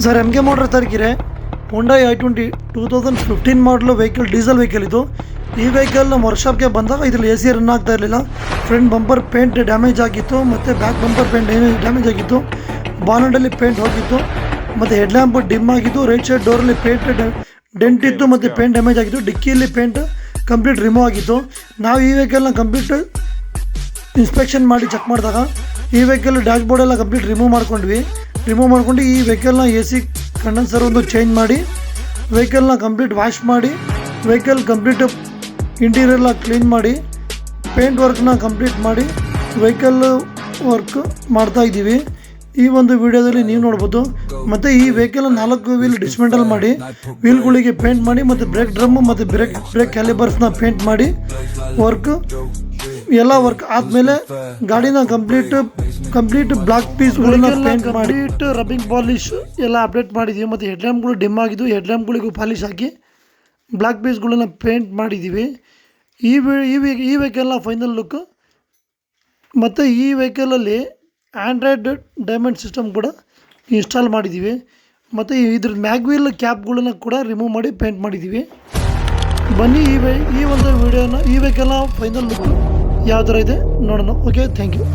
Sir M K motor ತರ್ಕಿರೆ Hyundai i20 2015 ಮಾಡಲು vehicle diesel vehicle ಇದು. ಈ ವೆಹಿಕಲ್ ನಮ್ಮ ವರ್ಕ್ಶಾಪ್ಗೆ ಬಂದಾಗ ಇದರಲ್ಲಿ AC ರನ್ ಆಗ್ತಾ ಇರಲಿಲ್ಲ. ಫ್ರಂಟ್ ಬಂಪರ್ ಪೇಂಟ್ ಡ್ಯಾಮೇಜ್ ಆಗಿತ್ತು ಮತ್ತು ಬ್ಯಾಕ್ ಬಂಪರ್ ಪೇಂಟ್ ಡ್ಯಾಮೇಜ್ ಆಗಿತ್ತು. ಬಾನಟಲ್ಲಿ ಪೇಂಟ್ ಹೋಗಿತ್ತು ಮತ್ತು ಹೆಡ್ಲ್ಯಾಂಪ್ ಡಿಮ್ ಆಗಿತ್ತು. ರೈಟ್ ಸೈಡ್ ಡೋರಲ್ಲಿ ಪೇಂಟ್ ಡೆಂಟ್ ಇತ್ತು ಮತ್ತು ಪೇಂಟ್ ಡ್ಯಾಮೇಜ್ ಆಗಿತ್ತು. ಡಿಕ್ಕಿಯಲ್ಲಿ ಪೇಂಟ್ ಕಂಪ್ಲೀಟ್ ರಿಮೂವ್ ಆಗಿತ್ತು. ನಾವು ಈ ವೆಹಿಕಲ್ನ ಕಂಪ್ಲೀಟ್ ಇನ್ಸ್ಪೆಕ್ಷನ್ ಮಾಡಿ ಚೆಕ್ ಮಾಡಿದಾಗ ಈ ವೆಹಿಕಲ್ ಡ್ಯಾಶ್ ಬೋರ್ಡ್ ಎಲ್ಲ ಕಂಪ್ಲೀಟ್ ರಿಮೂವ್ ಮಾಡ್ಕೊಂಡು ಈ ವೆಹಿಕಲ್ನ AC ಕಂಡೆನ್ಸರ್ ಒಂದು ಚೇಂಜ್ ಮಾಡಿ ವೆಹಿಕಲ್ನ ಕಂಪ್ಲೀಟ್ ವಾಶ್ ಮಾಡಿ ವೆಹಿಕಲ್ ಕಂಪ್ಲೀಟ್ ಇಂಟೀರಿಯರ್ನ ಕ್ಲೀನ್ ಮಾಡಿ ಪೇಂಟ್ ವರ್ಕ್ನ ಕಂಪ್ಲೀಟ್ ಮಾಡಿ ವೆಹಿಕಲ್ ವರ್ಕ್ ಮಾಡ್ತಾಯಿದ್ದೀವಿ. ಈ ಒಂದು ವಿಡಿಯೋದಲ್ಲಿ ನೀವು ನೋಡ್ಬೋದು. ಮತ್ತು ಈ ವೆಹಿಕಲ್ 4 ವೀಲ್ ಡಿಸ್ಮೆಂಟಲ್ ಮಾಡಿ ವೀಲ್ಗಳಿಗೆ ಪೇಂಟ್ ಮಾಡಿ ಮತ್ತು ಬ್ರೇಕ್ ಡ್ರಮ್ ಮತ್ತು ಬ್ರೇಕ್ ಕ್ಯಾಲಿಬರ್ಸ್ನ ಪೇಂಟ್ ಮಾಡಿ ಎಲ್ಲ ವರ್ಕ್ ಆದಮೇಲೆ ಗಾಡಿನ ಕಂಪ್ಲೀಟ್ ಬ್ಲಾಕ್ ಪೀಸ್ಗಳನ್ನ ಪೇಂಟ್ ಮಾಡಿ ರಬ್ಬಿಂಗ್ ಪಾಲಿಶ್ ಎಲ್ಲ ಅಪ್ಡೇಟ್ ಮಾಡಿದ್ದೀವಿ. ಮತ್ತು ಹೆಡ್ಲ್ಯಾಂಪ್ಗಳು ಡಿಮ್ ಆಗಿದ್ದು ಹೆಡ್ಲ್ಯಾಂಪ್ಗಳಿಗೂ ಪಾಲಿಶ್ ಹಾಕಿ ಬ್ಲಾಕ್ ಪೀಸ್ಗಳನ್ನ ಪೇಂಟ್ ಮಾಡಿದ್ದೀವಿ. ಈ ವೆಹಿಕಲ್ನ ಫೈನಲ್ ಲುಕ್. ಮತ್ತು ಈ ವೆಹಿಕಲಲ್ಲಿ ಆಂಡ್ರಾಯ್ಡ್ ಡೈಮಂಡ್ ಸಿಸ್ಟಮ್ ಕೂಡ ಇನ್ಸ್ಟಾಲ್ ಮಾಡಿದ್ದೀವಿ. ಮತ್ತು ಇದ್ರ ಮ್ಯಾಗ್ವೀಲ್ ಕ್ಯಾಪ್ಗಳನ್ನ ಕೂಡ ರಿಮೂವ್ ಮಾಡಿ ಪೇಂಟ್ ಮಾಡಿದ್ದೀವಿ. ಬನ್ನಿ ಈ ಒಂದು ವಿಡಿಯೋನ ಈ ವೆಹಿಕಲ್ನ ಫೈನಲ್ ಲುಕ್ ಯಾವ ಥರ ಇದೆ ನೋಡೋಣ. Okay, thank you.